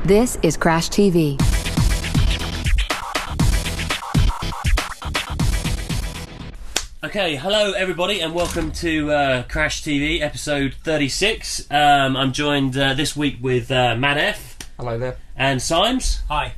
This is Crash TV. Okay, hello everybody and welcome to Crash TV episode 36. I'm joined this week with Matt F. Hello there. And Symes. Hi.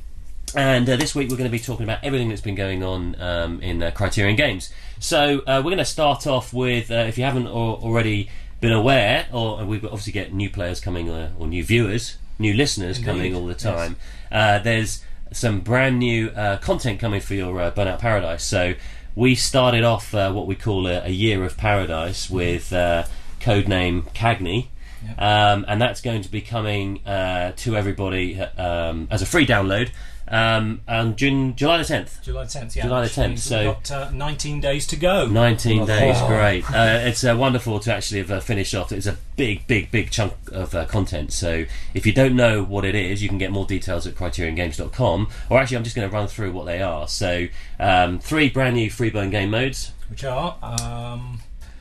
And this week we're going to be talking about everything that's been going on in Criterion Games. So we're going to start off with, if you haven't already been aware, or we've obviously get new players coming, or new viewers, new listeners coming all the time. Yes. There's some brand new content coming for your Burnout Paradise. So we started off what we call a year of paradise with Codename Cagney. Yep. And that's going to be coming to everybody as a free download on July the 10th. July the 10th, yeah. July the 10th. So we've got 19 days to go. 19 days, great. It's wonderful to actually have finished off. It's a big chunk of content. So if you don't know what it is, you can get more details at CriterionGames.com. Or actually, I'm just going to run through what they are. So 3 brand new Freeburn game modes. Which are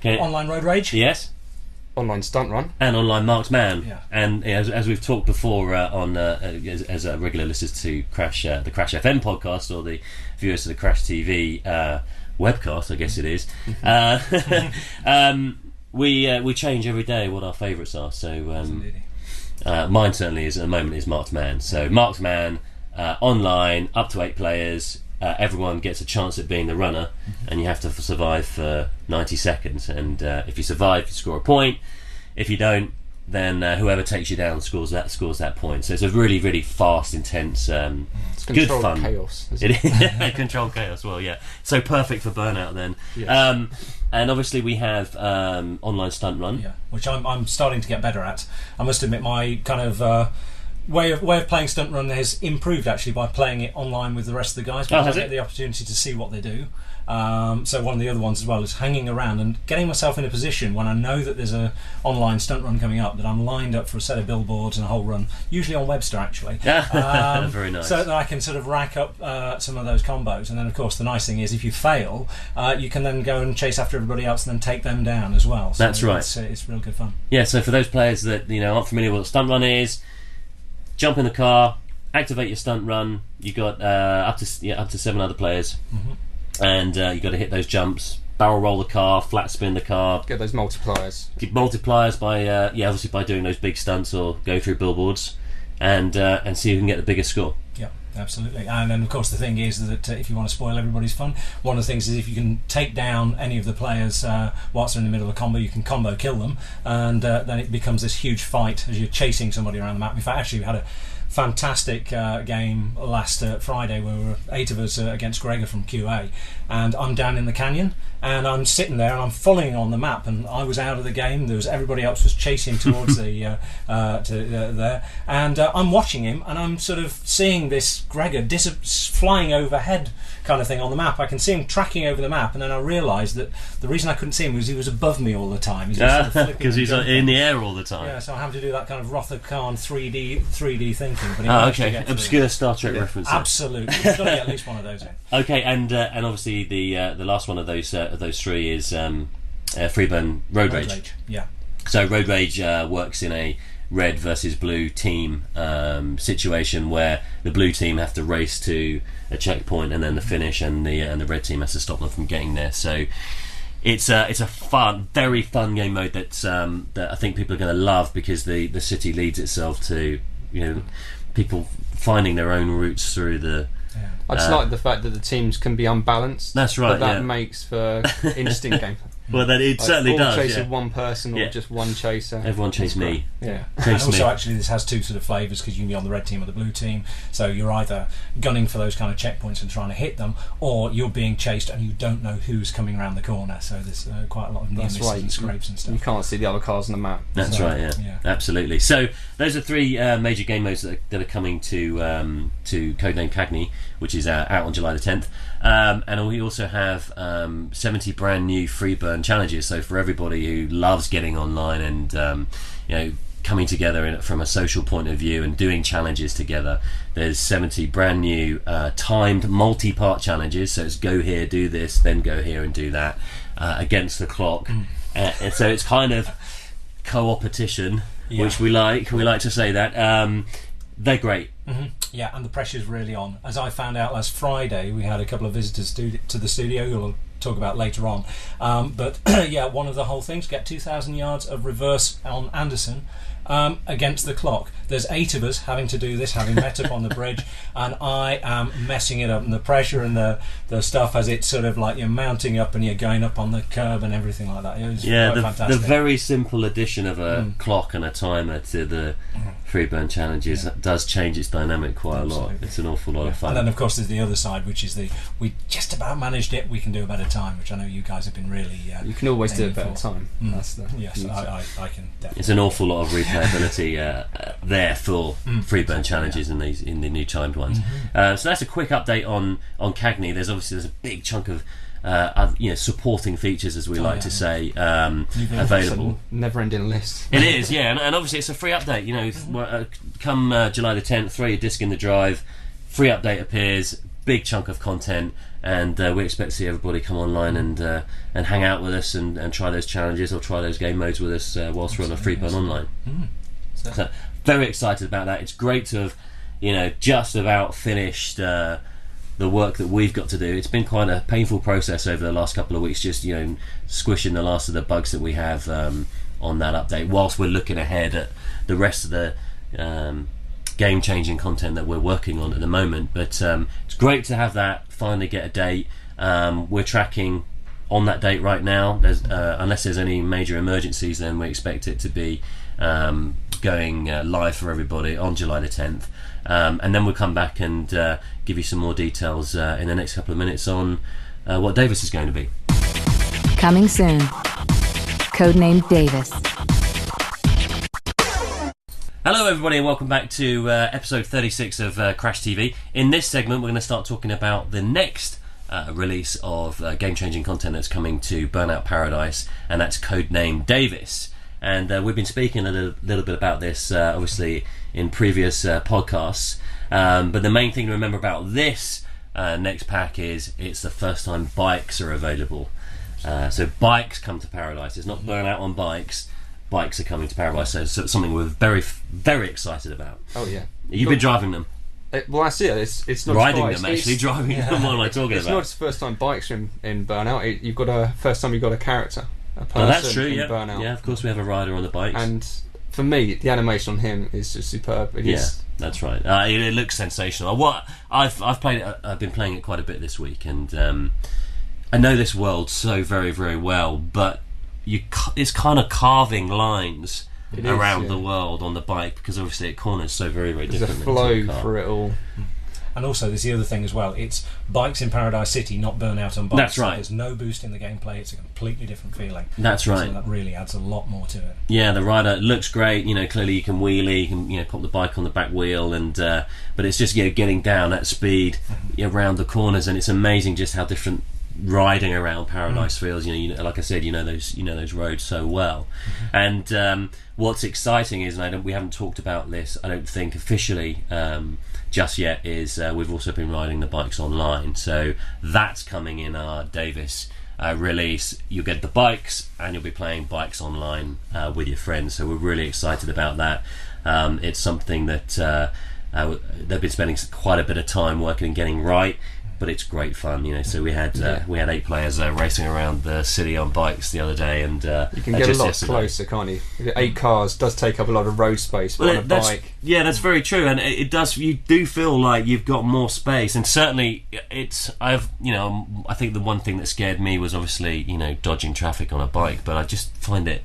Online Road Rage. Yes. Online Stunt Run and Online Marked Man. Yeah. And as we've talked before as regular listeners to Crash, the Crash FM podcast, or the viewers of the Crash TV webcast, I guess it is. We change every day what our favourites are. So mine certainly is at the moment is Marked Man. So Marked Man online, up to 8 players. Everyone gets a chance at being the runner, and you have to survive for 90 seconds. And if you survive, you score a point. If you don't, then whoever takes you down scores that point. So it's a really fast, intense, good fun. Chaos. It is controlled chaos. Well, yeah. So perfect for Burnout then. Yes. And obviously we have Online Stunt Run, which I'm starting to get better at. I must admit, my kind of way of playing Stunt Run has improved actually by playing it online with the rest of the guys, because I get the opportunity to see what they do. So one of the other ones as well is hanging around and getting myself in a position when I know that there's a online stunt run coming up, that I'm lined up for a set of billboards and a whole run, usually on Webster actually. Very nice. So that I can sort of rack up some of those combos, and then of course the nice thing is if you fail, you can then go and chase after everybody else and then take them down as well. So that's right. It's real good fun. Yeah. So for those players that aren't familiar with what stunt run is, jump in the car, activate your stunt run. You got up to 7 other players, and you got to hit those jumps, barrel roll the car, flat spin the car, get those multipliers. Get multipliers by obviously by doing those big stunts or go through billboards, and see who can get the biggest score. Yeah, absolutely. And then of course the thing is that if you want to spoil everybody's fun, one of the things is if you can take down any of the players whilst they're in the middle of a combo, you can combo kill them, and then it becomes this huge fight as you're chasing somebody around the map. In fact, actually we had a fantastic game last Friday where we were 8 of us against Gregor from QA, and I'm down in the canyon and I'm sitting there and I'm following on the map, and I was out of the game. Everybody else was chasing towards there, and I'm watching him, and I'm sort of seeing this Gregor flying overhead kind of thing on the map. I can see him tracking over the map, and then I realised that the reason I couldn't see him was he was above me all the time. Because he's in the air all the time. Yeah, so I have to do that kind of Rother Khan 3D thinking. But okay, obscure Star Trek reference. Absolutely, you've got to get at least one of those in. Okay, and obviously the last one of those 3 is Freeburn Road Rage. Yeah. So Road Rage works in a red versus blue team situation where the blue team have to race to a checkpoint and then the finish, and the red team has to stop them from getting there. So it's a very fun game mode that I think people are going to love, because the city leads itself to people finding their own routes through the. I just like the fact that the teams can be unbalanced. That's right. That makes for interesting gameplay. Well, then it certainly does. Chasing one person or just one chaser. Everyone chase me. Yeah. And also, actually, this has 2 sort of flavours, because you can be on the red team or the blue team. So you're either gunning for those kind of checkpoints and trying to hit them, or you're being chased and you don't know who's coming around the corner. So there's quite a lot of near misses and scrapes and stuff. You can't see the other cars on the map. That's right. Yeah. Absolutely. So those are 3 major game modes that are coming to Codename Cagney, which is out on July the 10th. And we also have 70 brand new Freeburn challenges. So for everybody who loves getting online and coming together from a social point of view and doing challenges together, there's 70 brand new timed multi-part challenges. So it's go here, do this, then go here and do that against the clock. And so it's kind of co-opetition, which we like to say that. they're great. Yeah, and the pressure's really on. As I found out last Friday, we had a couple of visitors to the studio who we'll talk about later on. But yeah, one of the whole things, get 2,000 yards of reverse on Anderson against the clock. There's 8 of us having to do this, having met up on the bridge, and I am messing it up. And the pressure and the stuff as it's sort of like you're mounting up and you're going up on the curb and everything like that. It was quite fantastic. The very simple addition of a clock and a timer to the Freeburn challenges does change its dynamic quite a lot. It's an awful lot of fun. And then of course there's the other side, which is we just about managed it. We can do a better time, which I know you guys have been really. You can always do a better time. That's the yes, I can definitely. It's an awful lot of replayability there for Freeburn challenges in the new timed ones. So that's a quick update on Cagney. There's a big chunk of supporting features, as we like to say, available. Never-ending list. It is, yeah, and obviously it's a free update. Come July the 10th, throw your disc in the drive, free update appears, big chunk of content, and we expect to see everybody come online and hang out with us and try those challenges or try those game modes with us whilst we're on a Freeburn online. So very excited about that. It's great to have just about finished the work that we've got to do. It's been quite a painful process over the last couple of weeks, just squishing the last of the bugs that we have on that update, whilst we're looking ahead at the rest of the game-changing content that we're working on at the moment. But it's great to have that finally get a date. We're tracking on that date right now. Unless there's any major emergencies, then we expect it to be going live for everybody on July the 10th. And then we'll come back and give you some more details in the next couple of minutes on what Davis is going to be. Coming soon. Codename Davis. Hello everybody and welcome back to episode 36 of Crash TV. In this segment we're going to start talking about the next release of game-changing content that's coming to Burnout Paradise, and that's Codename Davis. And we've been speaking a little bit about this obviously in previous podcasts, but the main thing to remember about this next pack is it's the first time bikes are available. So bikes come to Paradise. It's not Burnout on bikes. Bikes are coming to Paradise, so it's something we're very, very excited about. Oh yeah, you've been driving them. Well, I see it. It's not riding them actually, driving them. What am I talking it's about? Not just first time bikes in Burnout. You've got a first time. You've got a character. A person that's true. in Burnout. Yeah, of course we have a rider on the bikes. And for me, the animation on him is just superb. That's right. It looks sensational. What I've played it. I've been playing it quite a bit this week, and I know this world so very, very well, but it's kind of carving lines around the world on the bike, because obviously it corners so very, very differently. There's a flow for it all. And also there's the other thing as well, it's bikes in Paradise City, not Burnout on bikes. That's right. So there's no boost in the gameplay, it's a completely different feeling. That's right. So that really adds a lot more to it. Yeah, the rider looks great, clearly you can wheelie, you can pop the bike on the back wheel, and but it's just getting down at speed around the corners, and it's amazing just how different riding around Paradise feels. Like I said, those roads so well. And what's exciting is, and we haven't talked about this, I don't think officially just yet, is we've also been riding the bikes online. So that's coming in our Davis release. You'll get the bikes and you'll be playing bikes online with your friends. So we're really excited about that. It's something that they've been spending quite a bit of time working and getting right, but it's great fun, So we had 8 players racing around the city on bikes the other day, and you can get a lot closer, can't you? 8 cars does take up a lot of road space, but on a bike, that's very true, and it does. You do feel like you've got more space, and certainly I think the one thing that scared me was obviously dodging traffic on a bike, but I just find it.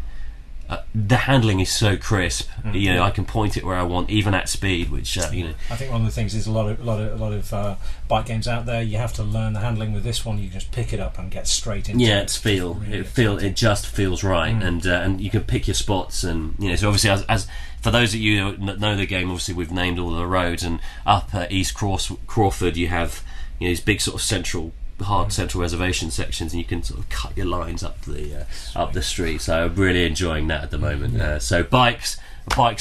The handling is so crisp. I can point it where I want, even at speed. Which I think one of the things is a lot of bike games out there. You have to learn the handling. With this one, you just pick it up and get straight into it. It just feels right, and you can pick your spots, and so obviously as for those of you that know the game, obviously we've named all of the roads, and up at East Crawford you have these big sort of central reservation sections, and you can sort of cut your lines up the street. So I'm really enjoying that at the moment. So bikes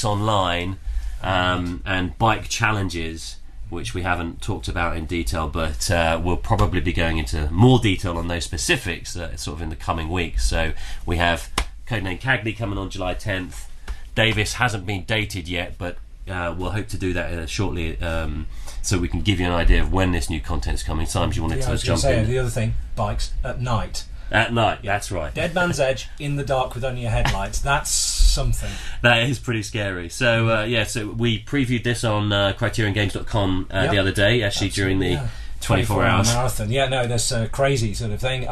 online, and bike challenges, which we haven't talked about in detail, but we'll probably be going into more detail on those specifics sort of in the coming weeks. So we have Codename Cagney coming on July 10th. Davis hasn't been dated yet, but we'll hope to do that shortly, so we can give you an idea of when this new content's coming. Times you wanted to jump in. The other thing, bikes at night. At night, that's right. Dead Man's Edge in the dark with only your headlights. That's something. That is pretty scary. So so we previewed this on CriterionGames.com the other day, actually. Absolutely, during the 24 hours marathon. Yeah, no, that's a crazy sort of thing.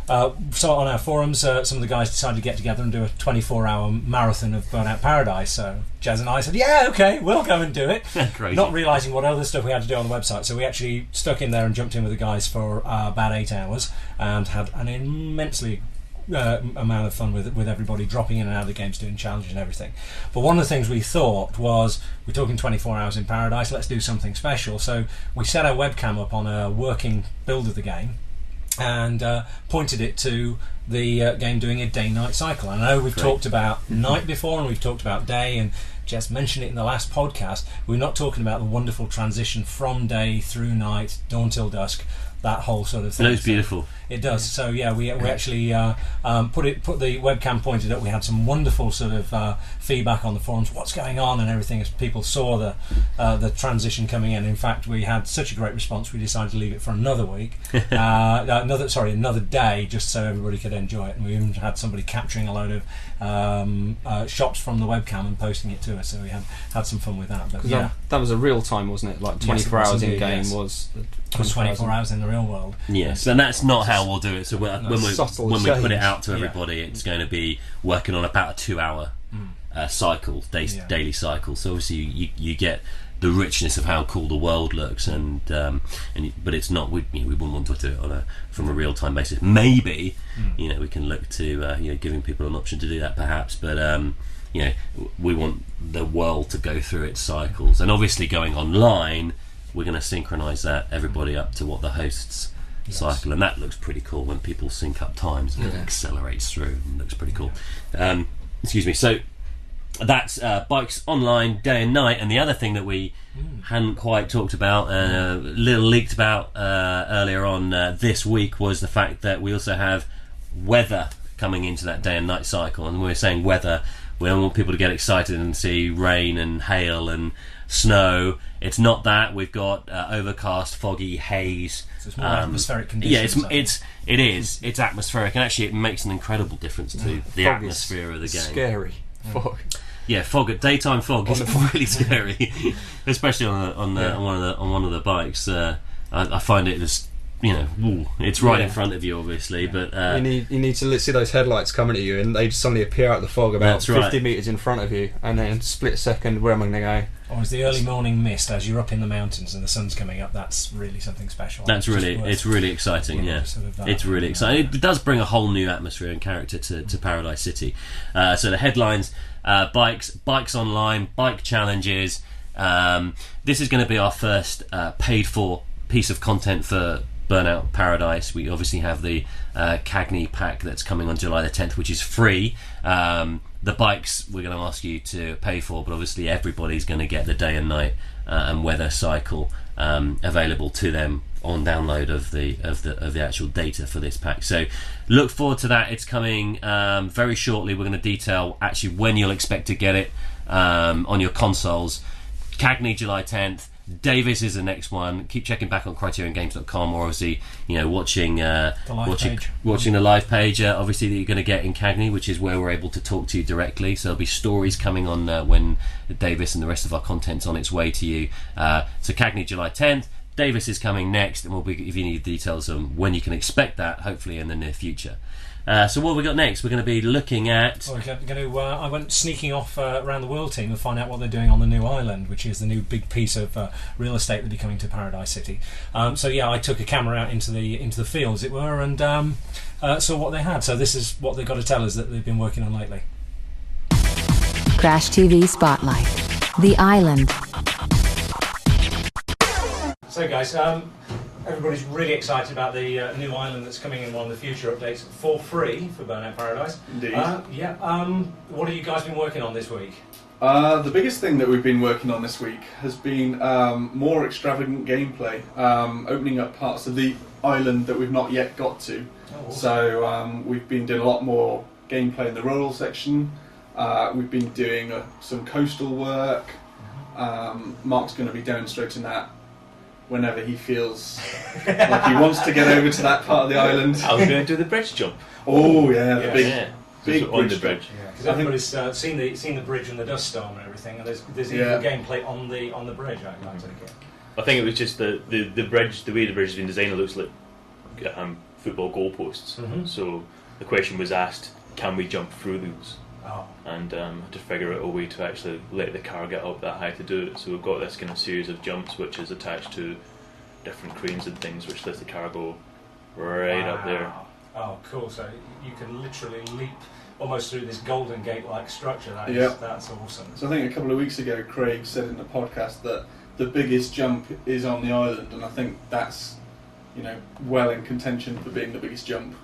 So on our forums, some of the guys decided to get together and do a 24-hour marathon of Burnout Paradise. So Jazz and I said, yeah, okay, we'll go and do it. Crazy. Not realising what other stuff we had to do on the website. So we actually stuck in there and jumped in with the guys for about 8 hours and had an immensely amount of fun with everybody dropping in and out of the games, doing challenges and everything. But one of the things we thought was, we're talking 24 hours in Paradise, let's do something special. So we set our webcam up on a working build of the game and pointed it to the game doing a day-night cycle. I know we've talked about night before and we've talked about day, and Jess mentioned it in the last podcast. We're not talking about the wonderful transition from day through night, dawn till dusk, that whole sort of thing. It looks beautiful. It does. So yeah, we actually put the webcam pointed up. We had some wonderful sort of feedback on the forums, what's going on and everything, as people saw the transition coming in. In fact, we had such a great response, we decided to leave it for another week, another day, just so everybody could enjoy it. And we even had somebody capturing a load of shots from the webcam and posting it to us. So we had some fun with that. But yeah, that was a real time, wasn't it? Like 24 hours in game was 24 hours in the real world. Yes, and that's not how we'll do it. So when we put it out to everybody, it's going to be working on about a 2-hour cycle, daily cycle. So obviously you get the richness of how cool the world looks, but it's not. We wouldn't want to do it from a real time basis. Maybe we can look to giving people an option to do that, perhaps. But we want the world to go through its cycles, and obviously going online, we're going to synchronise everybody up to what the hosts cycle, and that looks pretty cool when people sync up times and it accelerates through, and looks pretty cool. Excuse me. So that's bikes online day and night. And the other thing that we hadn't quite talked about, a little leaked about earlier on this week, was the fact that we also have weather coming into that day and night cycle. And when we're saying weather, we don't want people to get excited and see rain and hail and snow. It's not that. We've got overcast, foggy, haze. So it's more atmospheric conditions. Yeah, it's atmospheric, and actually it makes an incredible difference to the atmosphere of the game. Scary fog. Yeah, fog. Daytime fog is really scary, especially on one of the bikes. I find it as it's right in front of you, obviously, but you need to see those headlights coming at you, and they just suddenly appear out of the fog about 50 metres in front of you, and then split second, where am I going to go? Or as the early morning mist as you're up in the mountains and the sun's coming up, that's really something special. It's really exciting. Yeah, it's really exciting. It does bring a whole new atmosphere and character to Paradise City. So the headlines: bikes online, bike challenges. This is going to be our first paid for piece of content for Burnout Paradise. We obviously have the Cagney pack that's coming on July the 10th, which is free. The bikes we're going to ask you to pay for, but obviously everybody's going to get the day and night and weather cycle available to them on download of the actual data for this pack. So look forward to that. It's coming very shortly. We're going to detail actually when you'll expect to get it on your consoles. Cagney July 10th. Davis is the next one. Keep checking back on CriterionGames.com, or obviously, watching the live page. Obviously, that you're going to get in Cagney, which is where we're able to talk to you directly. So there'll be stories coming on when Davis and the rest of our content's on its way to you. So Cagney July 10th. Davis is coming next, and we'll be giving you details on when you can expect that, hopefully in the near future. So what have we got next? We're going to be looking at... I went sneaking off around the world team and find out what they're doing on the new island, which is the new big piece of real estate that'll be coming to Paradise City. I took a camera out into the fields, as it were, and saw what they had. So this is what they've got to tell us that they've been working on lately. Crash TV Spotlight. The Island. So guys, everybody's really excited about the new island that's coming in one of the future updates for free for Burnout Paradise. Indeed. What have you guys been working on this week? The biggest thing that we've been working on this week has been more extravagant gameplay, opening up parts of the island that we've not yet got to. Oh, awesome. So we've been doing a lot more gameplay in the rural section. We've been doing some coastal work. Mark's going to be demonstrating that whenever he feels like he wants to get over to that part of the island. I was going to do the bridge jump. Oh yeah, the big on the bridge. Yeah, because everybody's seen the bridge and the dust storm and everything, and there's even gameplay on the bridge. I take it. I think it was just the bridge, the way the bridge has been designed, it looks like football goalposts. Mm-hmm. So the question was asked, can we jump through those? Oh. And to figure out a way to actually let the car get up that high to do it. So we've got this kind of series of jumps which is attached to different cranes and things which lets the car go right up there. Oh, cool. So you can literally leap almost through this Golden Gate-like structure. That's awesome. So I think a couple of weeks ago Craig said in the podcast that the biggest jump is on the island, and I think that's, well in contention for being the biggest jump.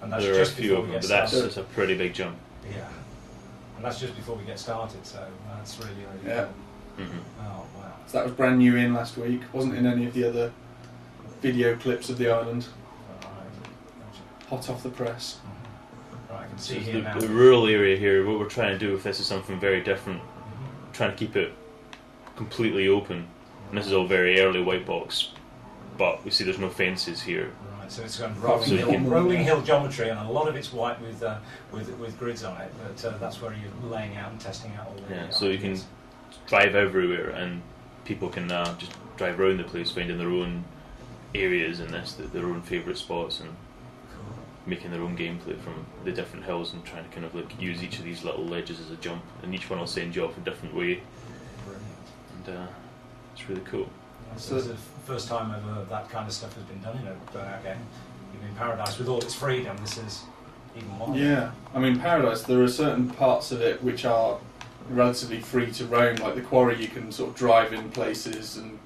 And that's there just are a few of them, but that's a pretty big jump. Yeah. And that's just before we get started, so that's really cool. Mm-hmm. Oh, wow. So that was brand new in last week. Wasn't in any of the other video clips of the island. Hot off the press. Mm-hmm. Right, I can see So here now. the rural area here, what we're trying to do with this is something very different. Trying to keep it completely open. And this is all very early white box, but we see there's no fences here. Right, so it's going rolling hill geometry, and a lot of it's white with grids on it. But that's where you're laying out and testing out all the. Yeah, so you can drive everywhere, and people can just drive around the place, finding their own areas in this, their own favourite spots, and making their own gameplay from the different hills, and trying to kind of like use each of these little ledges as a jump, and each one will send you off a different way. And it's really cool. So this is the first time ever that kind of stuff has been done in a Burnout game. Even in Paradise, with all its freedom, this is even more. Yeah, I mean Paradise, there are certain parts of it which are relatively free to roam, like the quarry you can sort of drive in places, and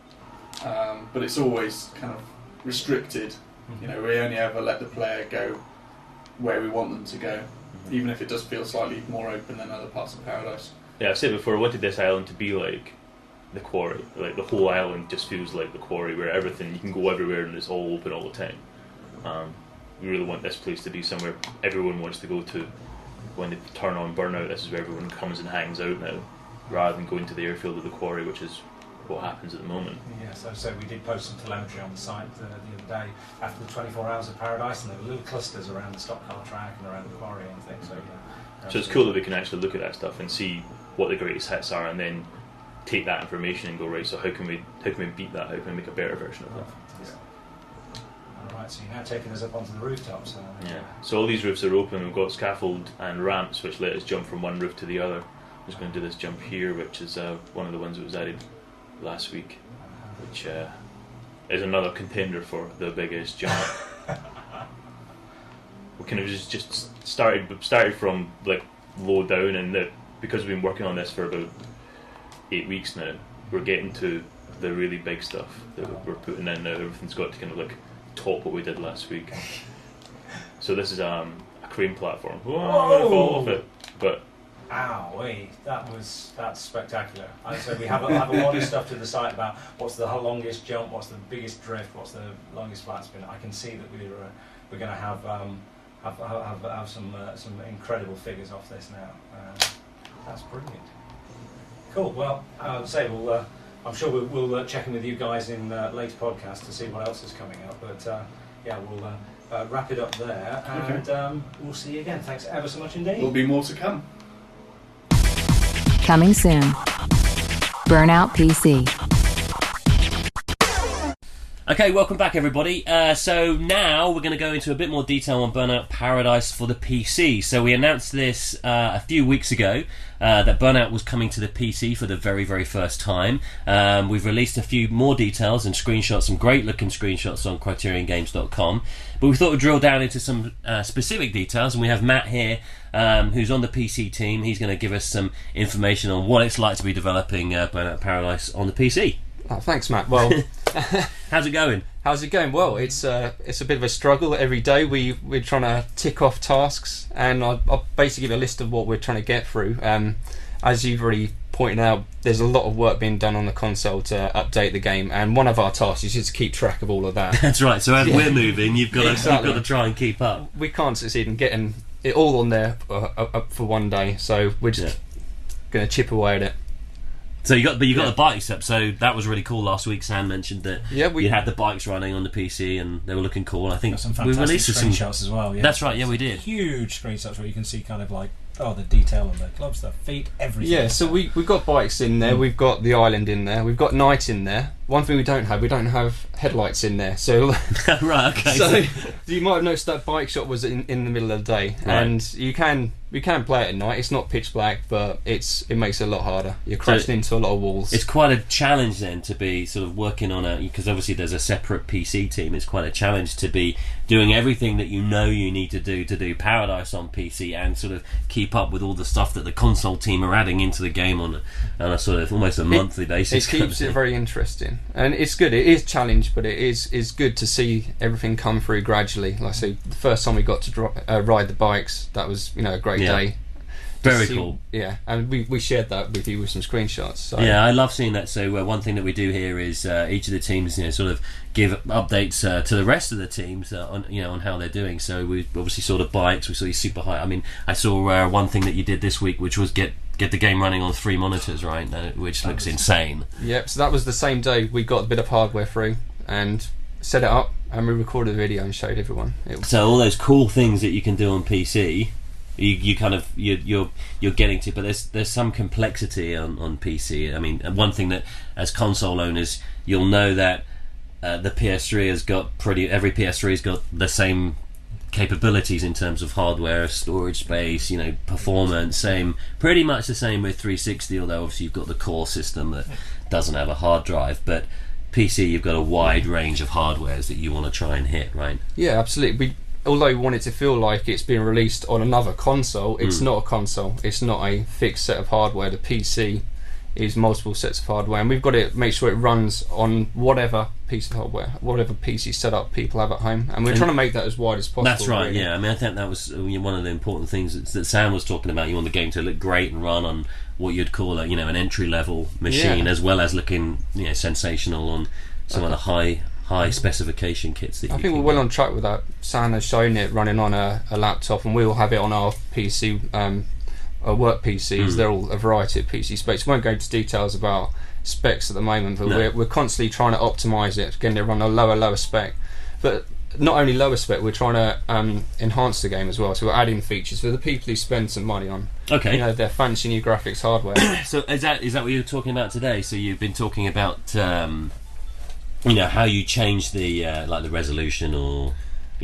but it's always kind of restricted. Mm-hmm. We only ever let the player go where we want them to go, even if it does feel slightly more open than other parts of Paradise. Yeah, I've said before, I wanted this island to be like the quarry. Like the whole island just feels like the quarry, where everything, you can go everywhere and it's all open all the time. We really want this place to be somewhere everyone wants to go to. When they turn on Burnout, this is where everyone comes and hangs out now, rather than going to the airfield of the quarry, which is what happens at the moment. Yeah, so we did post some telemetry on the site the other day after the 24 hours of Paradise, and there were little clusters around the stock car track and around the quarry and things. So yeah. So it's cool that we can actually look at that stuff and see what the greatest hits are, and then take that information and go, right, so how can we beat that? How can we make a better version of that? Yeah. Alright, so you're now taking us up onto the rooftops. Yeah. So all these roofs are open. We've got scaffold and ramps which let us jump from one roof to the other. I'm just going to do this jump here, which is one of the ones that was added last week, which is another contender for the biggest jump. We kind of just started from like low down, and because we've been working on this for about 8 weeks now, we're getting to the really big stuff that we're putting in now. Everything's got to kind of like top what we did last week. So this is a crane platform. Whoa! I'm gonna fall off it, but. Ow, that's spectacular. So we have a lot of stuff to the site about what's the longest jump, what's the biggest drift, what's the longest flat spin. I can see that we're going to have some incredible figures off this now. That's brilliant. Cool. Well, I'm sure we'll check in with you guys in later podcasts to see what else is coming up. But yeah, we'll wrap it up there, and we'll see you again. Thanks ever so much indeed. There'll be more to come. Coming soon. Burnout PC. Okay, welcome back everybody. So now we're going to go into a bit more detail on Burnout Paradise for the PC. So we announced this a few weeks ago, that Burnout was coming to the PC for the very, very first time. We've released a few more details and screenshots, some great looking screenshots on CriterionGames.com. But we thought we'd drill down into some specific details, and we have Matt here, who's on the PC team. He's going to give us some information on what it's like to be developing Burnout Paradise on the PC. Oh, thanks, Matt. Well, how's it going? Well, it's a bit of a struggle every day. We're trying to tick off tasks, and I'll basically give a list of what we're trying to get through. As you've already pointed out, there's a lot of work being done on the console to update the game, and one of our tasks is just to keep track of all of that. That's right. So as we're moving, you've got to try and keep up. We can't succeed in getting it all on there up for one day, so we're just going to chip away at it. So you got the bikes up. So that was really cool. Last week, Sam mentioned that you had the bikes running on the PC and they were looking cool. I think Got some we fantastic released some screenshots as well. Yeah, That's right. Yeah, we did. Huge screenshots where you can see kind of like the detail on the gloves, the feet, everything. Yeah, so we've got bikes in there, we've got the island in there, we've got night in there. One thing we don't have headlights in there. So right, okay. So you might have noticed that bike shot was in the middle of the day, and we can play it at night. It's not pitch black, but it makes it a lot harder. You're crashing into a lot of walls. It's quite a challenge then to be sort of working on because obviously there's a separate PC team. It's quite a challenge to be doing everything that you need to do Paradise on PC and sort of keep up with all the stuff that the console team are adding into the game on a sort of almost a monthly basis. It keeps it very interesting, and it's good. It is challenge, but it is good to see everything come through gradually. Like I say, the first time we got to ride the bikes, that was a great day. Very cool. Yeah, and we shared that with you with some screenshots. So. Yeah, I love seeing that. So one thing that we do here is each of the teams, sort of give updates to the rest of the teams on how they're doing. So we obviously saw the bikes, we saw you super high. I mean, I saw one thing that you did this week, which was get the game running on 3 monitors, right? Which looks insane. Yep. So that was the same day we got a bit of hardware through and set it up, and we recorded a video and showed everyone. So all those cool things that you can do on PC. You're getting to, but there's some complexity on PC. I mean, one thing that as console owners you'll know that the PS3 has got every PS3 has got the same capabilities in terms of hardware, storage space, performance. Pretty much the same with 360. Although obviously you've got the core system that doesn't have a hard drive, but PC you've got a wide range of hardwares that you want to try and hit, right? Yeah, absolutely. Although we want it to feel like it's being released on another console, it's not a console. It's not a fixed set of hardware. The PC is multiple sets of hardware, and we've got to make sure it runs on whatever piece of hardware, whatever PC setup people have at home, and we're trying to make that as wide as possible. That's right. Really. Yeah, I mean, I think that was one of the important things that Sam was talking about. You want the game to look great and run on what you'd call an entry level machine, as well as looking sensational on some of the high specification kits that I think we're well on track with that. Sam has shown it running on a laptop, and we will have it on our PC, our work PCs. They're all a variety of PC specs. We won't go into details about specs at the moment, but we're constantly trying to optimise it, getting it run a lower spec. But not only lower spec, we're trying to enhance the game as well. So we're adding features for the people who spend some money on their fancy new graphics hardware. So is that what you're talking about today? So you've been talking about how you change the the resolution, or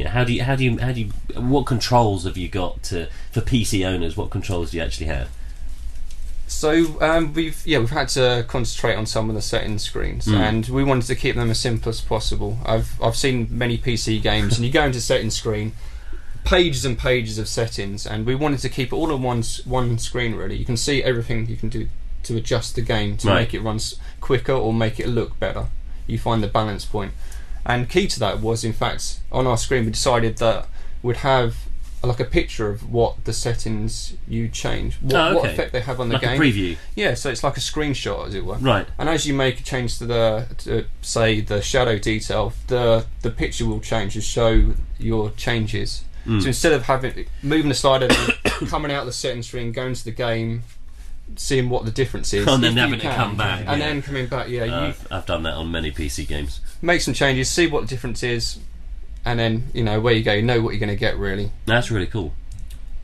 how do you what controls have you got for PC owners? What controls do you actually have? So we've had to concentrate on some of the settings screens, and we wanted to keep them as simple as possible. I've seen many PC games, and you go into settings screen, pages and pages of settings, and we wanted to keep it all on one screen. Really, you can see everything you can do to adjust the game to make it run quicker or make it look better. You find the balance point, and key to that was, in fact, on our screen we decided that we'd have like a picture of what the settings you change, what effect they have on the game. Like a preview. Yeah, so it's like a screenshot, as it were. Right. And as you make a change to say the shadow detail, the picture will change to show your changes. So instead of moving the slider, coming out the settings screen, going to the game, seeing what the difference is, and then having it come back, and then coming back. I've done that on many PC games. Make some changes, see what the difference is, and then where you go, you know what you're going to get. Really, that's really cool.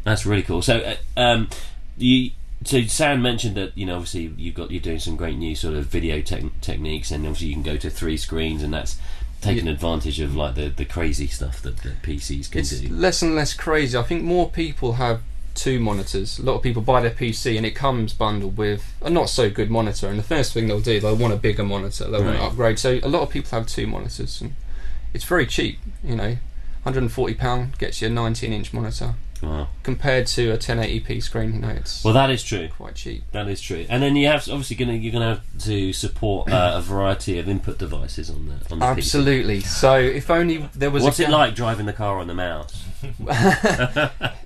So, so Sam mentioned that obviously you're doing some great new sort of video techniques, and obviously you can go to 3 screens, and that's taking advantage of the crazy stuff that PCs can do. It's less and less crazy. I think more people have 2 monitors. A lot of people buy their PC and it comes bundled with a not so good monitor, and the first thing they'll do, they'll want a bigger monitor, they'll want to upgrade. So a lot of people have 2 monitors, and it's very cheap. £140 gets you a 19-inch monitor. Wow. Compared to a 1080p screen, it's that is true. Quite cheap. That is true. And then you have obviously you're going to have to support a variety of input devices on the Absolutely. PC. So if only there was. What's it like driving the car on the mouse?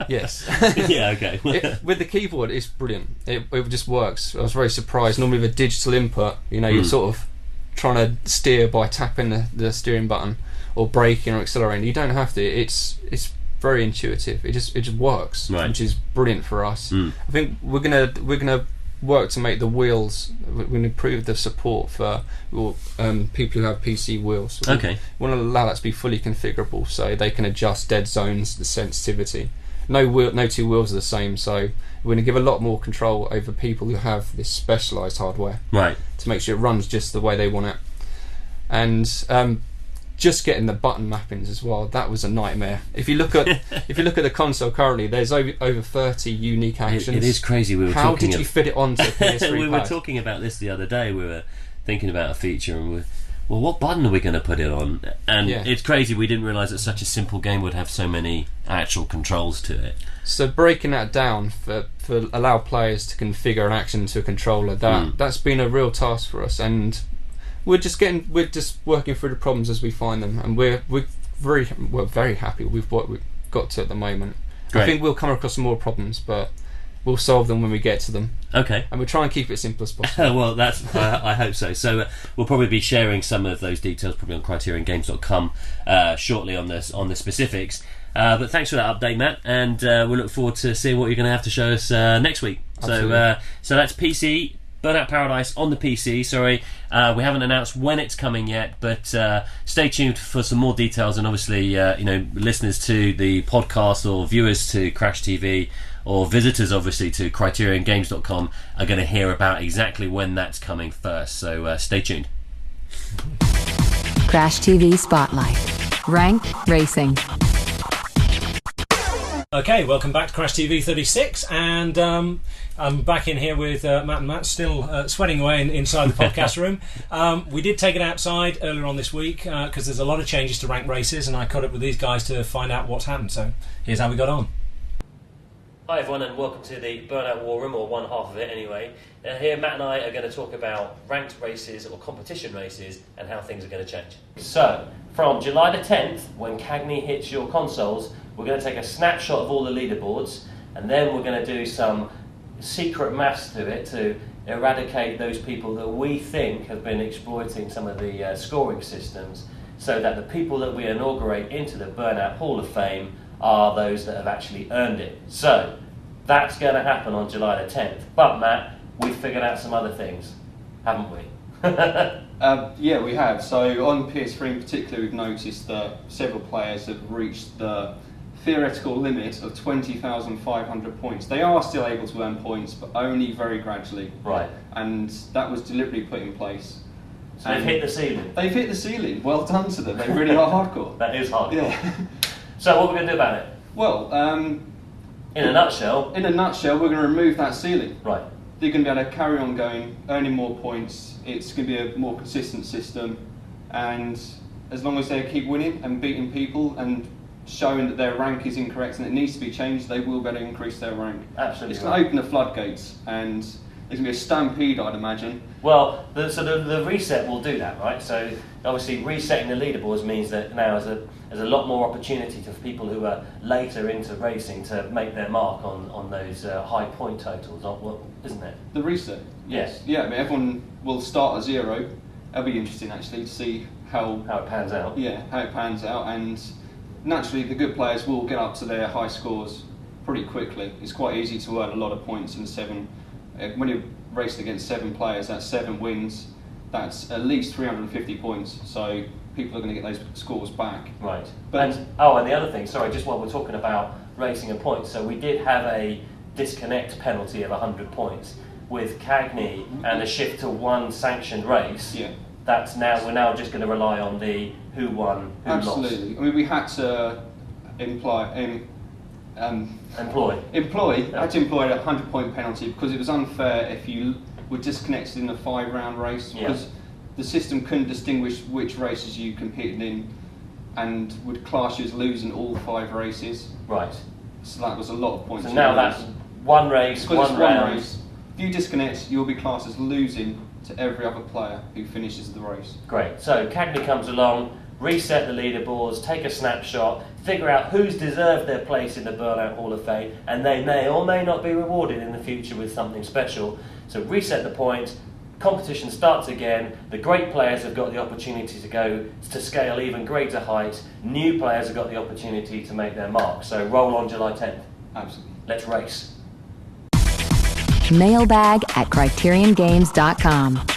Yes. Yeah. Okay. With the keyboard, it's brilliant. It just works. I was very surprised. Normally with digital input, you're sort of trying to steer by tapping the steering button or braking or accelerating. You don't have to. It's very intuitive. It just works, which is brilliant for us. I think we're gonna worked to make the wheels. We've improved the support for people who have PC wheels. Okay. We want to allow that to be fully configurable, so they can adjust dead zones, the sensitivity. No two wheels are the same, so we're going to give a lot more control over people who have this specialised hardware, right, to make sure it runs just the way they want it. And just getting the button mappings as well, that was a nightmare. If you look at the console currently, there's over 30 unique actions. It is crazy. How did you fit it onto a PS3 we pad? were talking about this the other day. We were thinking about a feature, and well, what button are we going to put it on? And it's crazy. We didn't realise that such a simple game would have so many actual controls to it. So breaking that down for allow players to configure an action to a controller, that's been a real task for us, and we're just working through the problems as we find them, and we're very happy with what we've got to at the moment. Great. I think we'll come across some more problems, but we'll solve them when we get to them. Okay. And we'll try and keep it simple as possible. Well, that's I hope so. So we'll probably be sharing some of those details probably on CriterionGames.com shortly on the specifics. But thanks for that update, Matt, and we'll look forward to seeing what you're going to have to show us next week. Absolutely. So that's PC. Burnout Paradise on the PC, sorry. We haven't announced when it's coming yet, but stay tuned for some more details, and obviously, listeners to the podcast or viewers to Crash TV or visitors, obviously, to CriterionGames.com are going to hear about exactly when that's coming first, so stay tuned. Crash TV Spotlight. Ranked Racing. Okay, welcome back to Crash TV 36, and I'm back in here with Matt and Matt, still sweating away inside the podcast room. We did take it outside earlier on this week because there's a lot of changes to ranked races, and I caught up with these guys to find out what's happened, so here's how we got on. Hi everyone, and welcome to the Burnout War Room, or one half of it anyway. Here Matt and I are going to talk about ranked races or competition races and how things are going to change. So, from July the 10th, when Cagney hits your consoles, we're going to take a snapshot of all the leaderboards, and then we're going to do some secret maths to it to eradicate those people that we think have been exploiting some of the scoring systems, so that the people that we inaugurate into the Burnout Hall of Fame are those that have actually earned it. So that's going to happen on July the 10th. But Matt, we've figured out some other things, haven't we? Yeah, we have. So on PS3 in particular, we've noticed that several players have reached the theoretical limit of 20,500 points. They are still able to earn points, but only very gradually. Right. And that was deliberately put in place. So they've hit the ceiling. They've hit the ceiling. Well done to them. They really are hardcore. That is hardcore. Yeah. So what are we going to do about it? Well, in a nutshell, we're going to remove that ceiling. right. They're going to be able to carry on going, earning more points. It's going to be a more consistent system, and as long as they keep winning and beating people and showing that their rank is incorrect and it needs to be changed, they will be able to increase their rank. Absolutely. It's going to open the floodgates, and there's going to be a stampede, I'd imagine. Well, the reset will do that, right? So obviously resetting the leaderboards means that now there's a lot more opportunity for people who are later into racing to make their mark on those high point totals, isn't it? The reset? Yes. Yeah, I mean, everyone will start at zero. It'll be interesting actually to see how it pans out. Yeah, how it pans out, and naturally the good players will get up to their high scores pretty quickly. It's quite easy to earn a lot of points in 7. When you're racing against 7 players, that's 7 wins. That's at least 350 points. So people are going to get those scores back. Right. But and the other thing, sorry, just while we're talking about racing and points, so we did have a disconnect penalty of 100 points with Cagney and a shift to one sanctioned race. Yeah. We're now just going to rely on the who won, who Absolutely. lost. I mean, we had to employ Yeah. had to employ a 100-point penalty because it was unfair if you were disconnected in a 5-round race, because the system couldn't distinguish which races you competed in and would class you as losing all 5 races. Right. So that was a lot of points. So now that's one race, one round. Race. If you disconnect, you'll be classed as losing to every other player who finishes the race. Great. So Cagney comes along, reset the leaderboards, take a snapshot, figure out who's deserved their place in the Burnout Hall of Fame, and they may or may not be rewarded in the future with something special. So reset the points, competition starts again, the great players have got the opportunity to go to scale even greater heights, new players have got the opportunity to make their mark. So roll on July 10th. Absolutely. Let's race. Mailbag@CriterionGames.com.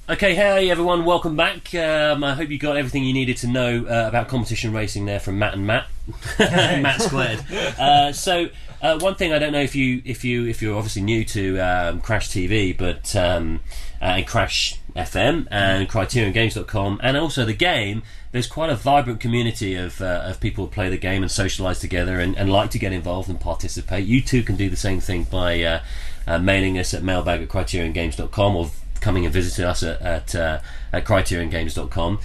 Okay, hey everyone, welcome back. I hope you got everything you needed to know about competition racing there from Matt and Matt, Matt squared. So one thing I don't know if you're obviously new to Crash TV, but and Crash FM and CriterionGames.com, and also the game. There's quite a vibrant community of people who play the game and socialise together and like to get involved and participate. You too can do the same thing by mailing us at mailbag@CriterionGames.com or coming and visiting us at CriterionGames.com.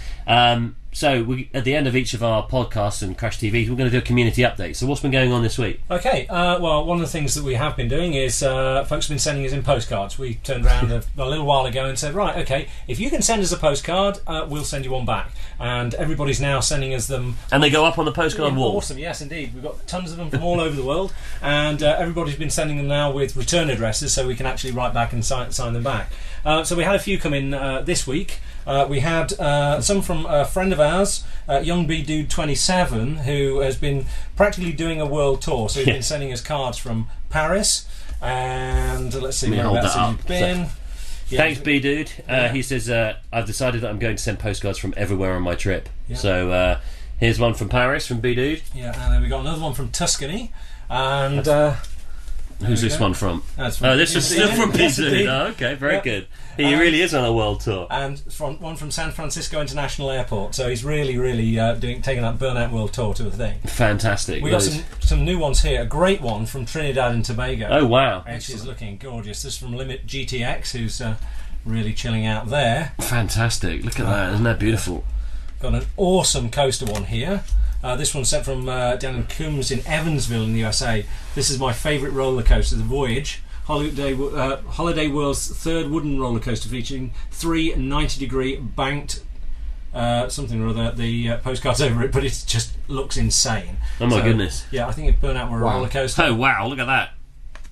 So at the end of each of our podcasts and Crash TVs, we're going to do a community update. So what's been going on this week? Okay, well, one of the things that we have been doing is folks have been sending us in postcards. We turned around a little while ago and said, right, okay, if you can send us a postcard, we'll send you one back. And everybody's now sending us them. And they go up on the postcard wall. Awesome, yes, indeed. We've got tons of them from all over the world, and everybody's been sending them now with return addresses, so we can actually write back and sign them back. So we had a few come in this week. We had some from a friend of ours, Young B Dude 27, who has been practically doing a world tour. So he's been sending us cards from Paris, and let's see where that's been. Yeah, thanks, B Dude. He says, I've decided that I'm going to send postcards from everywhere on my trip. Yeah. So here's one from Paris from B Dude. Yeah, and then we got another one from Tuscany, and who's this one from? This is still from B Dude. Oh, okay, very good. He really is on a world tour. And one from San Francisco International Airport. So he's really taking that Burnout World Tour to a thing. Fantastic. We got some new ones here. A great one from Trinidad and Tobago. Oh wow! She's looking gorgeous. This is from Limit GTX, who's really chilling out there. Fantastic. Look at that. Isn't that beautiful? Got an awesome coaster one here. This one's sent from Daniel Coombs in Evansville in the USA. This is my favourite roller coaster, the Voyage. Holiday World's third wooden roller coaster featuring 3 90-degree banked something or other. The postcard's over it, but it just looks insane. Oh my goodness! Yeah, I think if Burnout were a roller coaster. Oh wow! Look at that!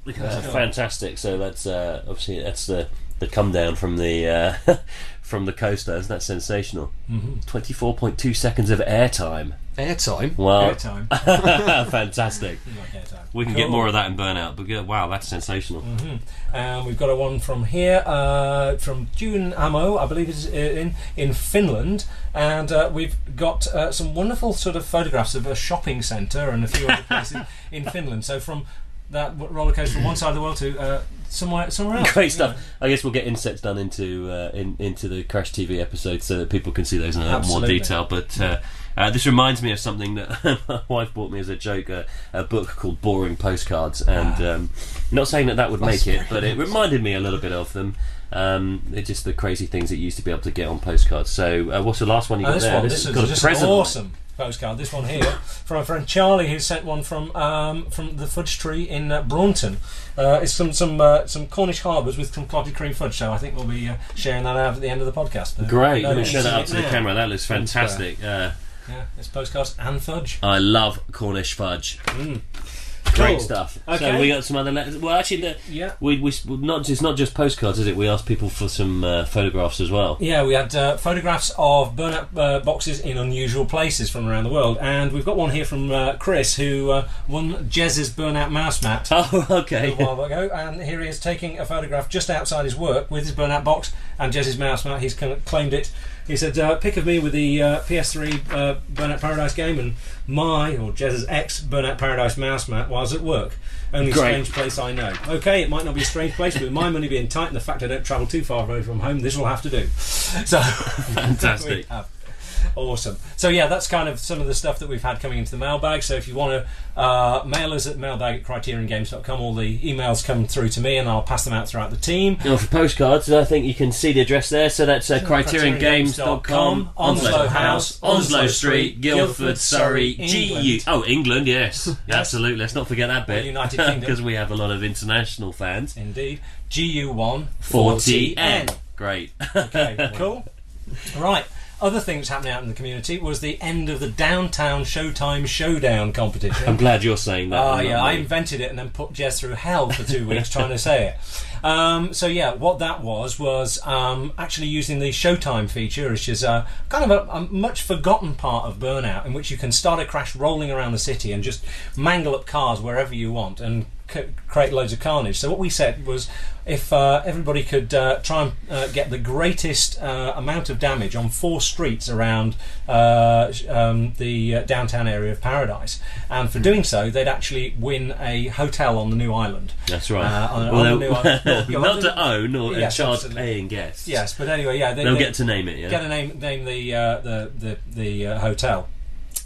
Look at that! Fantastic. So that's obviously that's the come down from the from the coaster. Isn't that sensational? 24.2 seconds of airtime. Airtime? Wow. Airtime. Fantastic. We can get more of that in Burnout, but wow, that's sensational. We've got a one from here, from June Amo, I believe it's in Finland, and we've got some wonderful sort of photographs of a shopping centre and a few other places in Finland. So from that roller coaster from one side of the world to somewhere else. Great stuff. I guess we'll get insets done into the Crash TV episode so that people can see those in a lot more detail. But this reminds me of something that my wife bought me as a joke, a book called Boring Postcards, and not saying that would make it, but it reminded me a little bit of them. It's just the crazy things that you used to be able to get on postcards. So what's the last one you got there? This is just an awesome postcard. This one here from a friend Charlie, who sent one from the fudge tree in Braunton. It's some Cornish harbours with some clotted cream fudge. So I think we'll be sharing that out at the end of the podcast. Great, let me show that up to the camera. That looks fantastic. Yeah, it's postcards and fudge. I love Cornish fudge. Great stuff. Okay. So we got some other letters. Well, actually, it's not just postcards, is it? We asked people for some photographs as well. Yeah, we had photographs of Burnout boxes in unusual places from around the world, and we've got one here from Chris, who won Jez's Burnout mouse mat. Oh, okay. A while ago, and here he is taking a photograph just outside his work with his Burnout box and Jez's mouse mat. He's kind of claimed it. He said, pic of me with the PS3 Burnout Paradise game and Jez's ex Burnout Paradise mouse mat while I was at work. Only strange place I know. Okay, it might not be a strange place, but with my money being tight and the fact I don't travel too far away from home, this will have to do. So fantastic. Awesome. So yeah, that's kind of some of the stuff that we've had coming into the mailbag. So if you want to mail us at mailbag@CriterionGames.com, all the emails come through to me and I'll pass them out throughout the team. Now for postcards, I think you can see the address there. So that's CriterionGames.com, Onslow House, Onslow Street, Guildford, Surrey, GU. Oh, England, yes. Absolutely. Let's not forget that bit. United Kingdom. Because we have a lot of international fans. Indeed. GU1 40N. Great. Okay, cool. Right. Other things happening out in the community was the end of the Downtown Showtime Showdown competition. I'm glad you're saying that. Yeah, I invented it and then put Jez through hell for 2 weeks trying to say it. So yeah, what that was actually using the Showtime feature, which is kind of a much forgotten part of Burnout, in which you can start a crash rolling around the city and just mangle up cars wherever you want and create loads of carnage. So what we said was, if everybody could try and get the greatest amount of damage on 4 streets around the downtown area of Paradise, and for doing so, they'd actually win a hotel on the new island. That's right. On the new island. Not to own or Yes, charge absolutely. paying guests. Yes, but anyway, yeah, They'll get to name it. Yeah. get to name the hotel.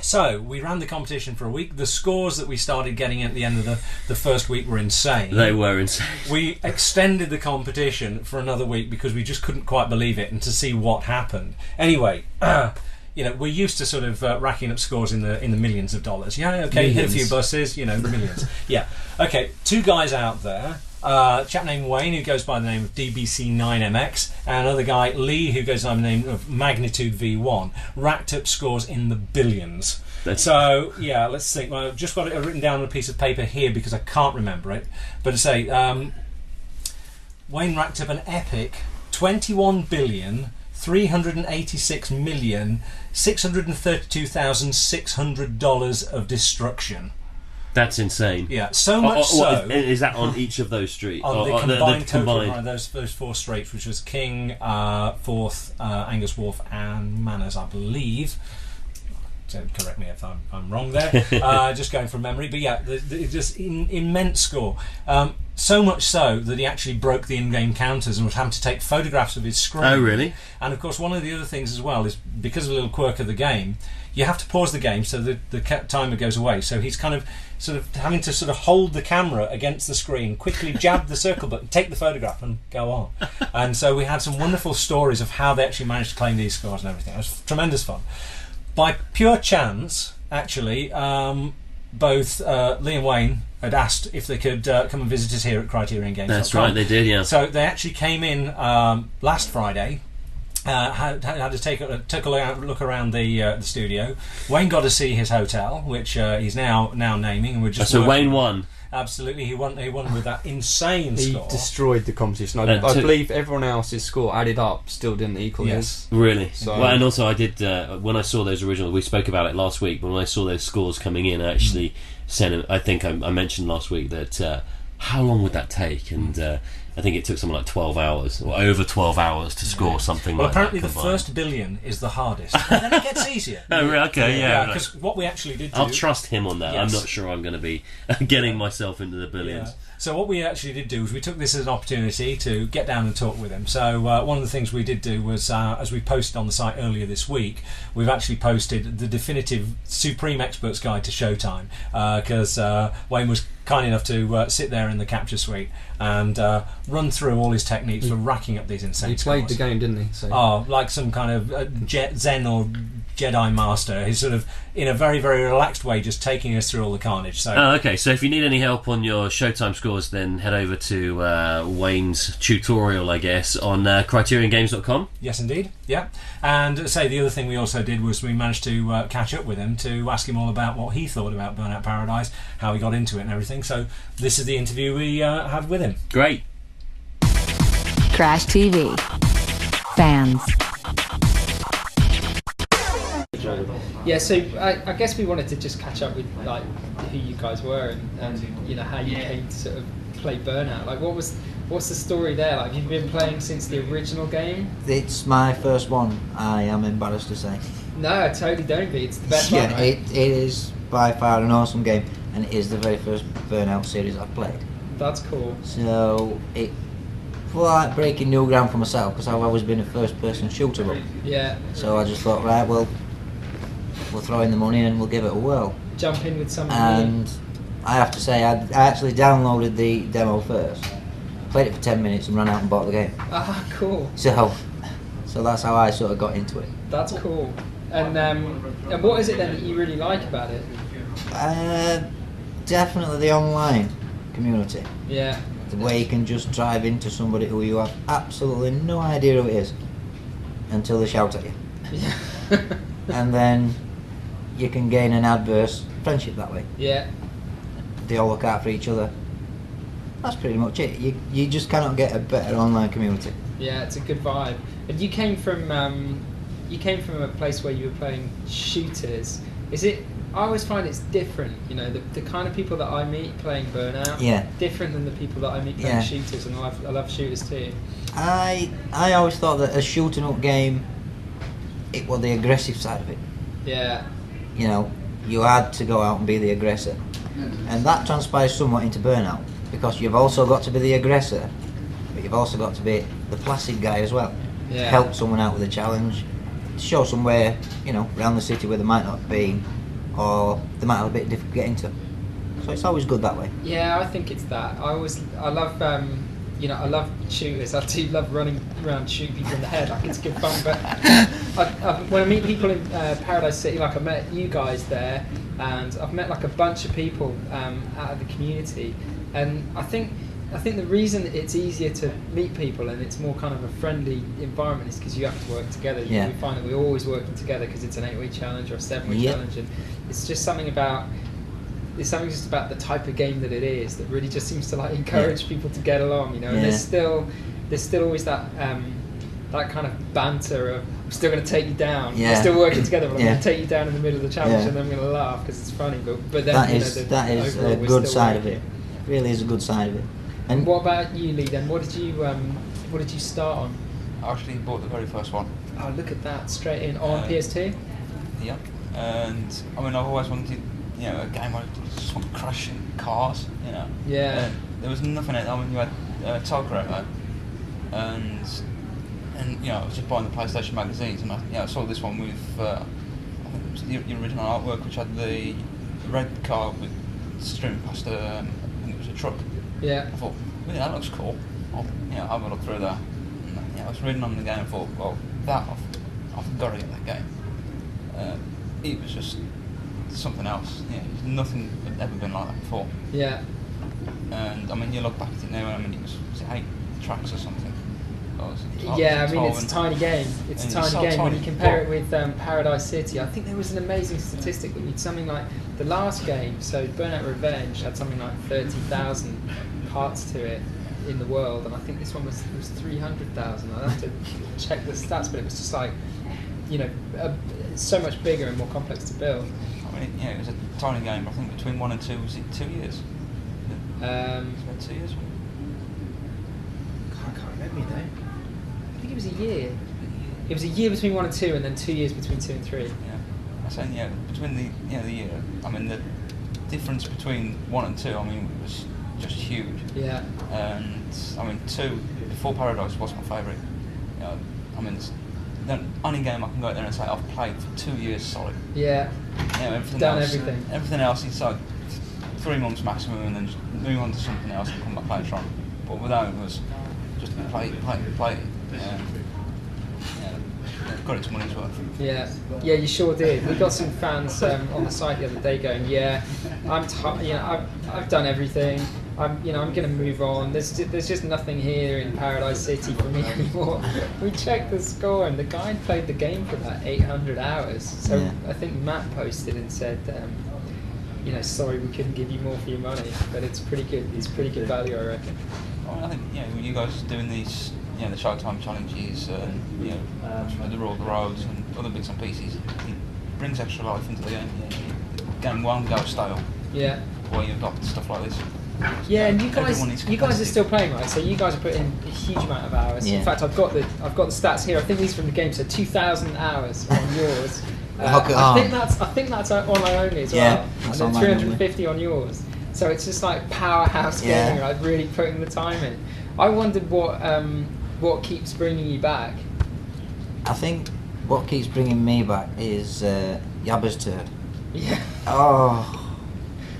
So we ran the competition for a week. The scores that we started getting at the end of the first week were insane. They were insane. We extended the competition for another week because we just couldn't quite believe it, and to see what happened. Anyway, we're used to sort of racking up scores in the millions of dollars. Yeah, okay, hit a few buses, millions. Yeah, okay. 2 guys out there. A chap named Wayne, who goes by the name of DBC9MX, and another guy, Lee, who goes by the name of Magnitude V1, racked up scores in the billions. So, yeah, let's think. I've just got it written down on a piece of paper here because I can't remember it. But to say, Wayne racked up an epic $21,386,632,600 of destruction. That's insane. Yeah, so much so. Is that on each of those streets? On the combined total of those 4 streets, which was King, Forth, Angus Wharf, and Manners, I believe. Don't correct me if I'm wrong there. Just going from memory, but yeah, just immense score. So much so that he actually broke the in-game counters and was having to take photographs of his screen. Oh, really? And of course, one of the other things as well is, because of a little quirk of the game, you have to pause the game so that the timer goes away. So he's kind of sort of having to sort of hold the camera against the screen, quickly jab the circle button, take the photograph, and go on. And so we had some wonderful stories of how they actually managed to claim these scores and everything. It was tremendous fun. By pure chance, actually, both Lee and Wayne had asked if they could come and visit us here at Criterion Games. That's right, they did, yeah. So they actually came in last Friday. Had to take a look around the studio. Wayne got to see his hotel, which he's now naming, and we're just. So Wayne won. Absolutely, he won with that insane score. He destroyed the competition. I believe everyone else's score added up still didn't equal his. Really? So, well, and also I did when I saw those original. We spoke about it last week, but when I saw those scores coming in, I actually sent. I think I mentioned last week that how long would that take? And I think it took something like 12 hours, or over 12 hours to score something like that. Well, apparently the first billion is the hardest, and then it gets easier. Oh, okay, yeah. Because what we actually did do... I'll trust him on that. Yes. I'm not sure I'm going to be getting myself into the billions. Yeah. So what we actually did do was we took this as an opportunity to get down and talk with him. So one of the things we did do was, as we posted on the site earlier this week, we've actually posted the definitive Supreme Experts Guide to Showtime, because Wayne was kind enough to sit there in the capture suite and run through all his techniques for racking up these insane He played scores. the game, didn't he? So. Oh, like some kind of Zen or Jedi Master. He's sort of, in a very, very relaxed way, just taking us through all the carnage. So, okay, so if you need any help on your Showtime scores, then head over to Wayne's tutorial, I guess, on CriterionGames.com. Yes, indeed. Yeah. And say the other thing we also did was we managed to catch up with him to ask him all about what he thought about Burnout Paradise, how he got into it and everything. So this is the interview we had with him. Great. Crash TV. Fans. Yeah, so I guess we wanted to just catch up with like who you guys were and how you came to sort of play Burnout. Like, what's the story there? Like, have you been playing since the original game? It's my first one. I am embarrassed to say. No, totally don't be. It's the best one. Yeah, Right? it is by far an awesome game, and it is the very first Burnout series I've played. That's cool. So it was like breaking new ground for myself because I've always been a first-person shooter. Yeah. So I just thought, right, well, we'll throw in the money and we'll give it a whirl. Jump in with something And new. I have to say, I actually downloaded the demo first, played it for 10 minutes and ran out and bought the game. Ah, cool. So that's how I sort of got into it. That's cool. And what is it then that you really like about it? Definitely the online community. Yeah. The way you can just drive into somebody who you have absolutely no idea who it is until they shout at you. Yeah. And then you can gain an adverse friendship that way. Yeah. They all look out for each other. That's pretty much it. You just cannot get a better online community. Yeah, it's a good vibe. And you came from a place where you were playing shooters. Is it I always find it's different. You know, the kind of people that I meet playing Burnout, Yeah. different than the people that I meet playing Yeah. shooters, and I love shooters too. I always thought that a shooting up game, it was the aggressive side of it. Yeah, You know, you had to go out and be the aggressor, and that transpires somewhat into Burnout, because you've also got to be the aggressor, but you've also got to be the placid guy as well. yeah. Help someone out with a challenge, show somewhere, you know, around the city where they might not have been, or they might have a bit difficult to get into. So it's always good that way. Yeah, I think it's that. I love, I love shooters. I do love running around shooting people in the head. Like, it's good fun. But when I meet people in Paradise City, like I met you guys there, and I've met like a bunch of people out of the community, and I think the reason it's easier to meet people and it's more kind of a friendly environment is because you have to work together. Yeah. We find that we're always working together because it's an 8-week challenge or a 7-week Yep. challenge, and it's just something about. It's something just about the type of game that it is that really just seems to like encourage people to get along, you know. And Yeah. there's still always that that kind of banter of I'm still going to take you down. Yeah. We're still working together, but I'm Yeah. going to take you down in the middle of the challenge, Yeah. and then I'm going to laugh because it's funny. But then That you know, is the that is overall a we're good still side of working. it. Really is a good side of it. And what about you, Lee? Then what did you start on? I actually bought the very first one. Oh, look at that! Straight in on PS2. Yeah. And I mean, I've always wanted, you know, a game where I just want crashing cars, you know. Yeah. There was nothing in it. I mean, you had Togro, and you know, I was just buying the PlayStation magazines, and I saw this one with I think it was the original artwork, which had the red car with streaming past I think it was a truck. Yeah. I thought, yeah, that looks cool. I'll have a look through that. And, I was reading on the game and thought, well, I've got to get that game. It was just something else. Nothing had ever been like that before. Yeah. And I mean, you look back at it now, and I mean, it was 8 tracks or something. Yeah, I mean, it's a tiny game. It's a tiny game. When you compare it with Paradise City, I think there was an amazing statistic that we'd something like the last game, so Burnout Revenge had something like 30,000 parts to it in the world, and I think this one was 300,000. I'd have to check the stats, but it was just like, you know, so much bigger and more complex to build. I mean, it was a tiny game. I think between 1 and 2 was it 2 years? It was about 2 years. I can't remember, you know. I think it was a year. It was a year between 1 and 2, and then 2 years between 2 and 3. Yeah, I'm saying between the year. I mean, the difference between 1 and 2, I mean, was just huge. Yeah. And I mean, 2 before Paradise was my favourite. I mean, it's the only game I can go out there and say I've played for 2 years solid. Yeah. Everything Done else, everything. Everything else is like 3 months maximum, and then just move on to something else and come back later on. But without it was just play. Got its money's worth. Yeah, you sure did. We got some fans on the site the other day going, "Yeah, I've done everything. I'm going to move on. There's just nothing here in Paradise City for me anymore." We checked the score, and the guy played the game for about 800 hours. So Yeah. I think Matt posted and said, "Sorry, we couldn't give you more for your money, but it's pretty good. It's pretty good value, I reckon." Well, I think when you guys are doing these, the Showtime challenges, the Rule of the Roads and other bits and pieces, it brings extra life into the game. The game won't go stale. Yeah. Or you've got stuff like this. Yeah, and you guys Everyone is are competitive. still playing, right? So you guys are putting a huge amount of hours. Yeah. In fact, I've got the stats here. I think these are from the game. So 2,000 hours on yours. Hook it I on. think that's online only as Yeah, well. And that's then online 350 on yours. So it's just like powerhouse Yeah. gaming, right? Really putting the time in. I wondered what keeps bringing you back. I think what keeps bringing me back is Yabba's turd. Yeah. Oh,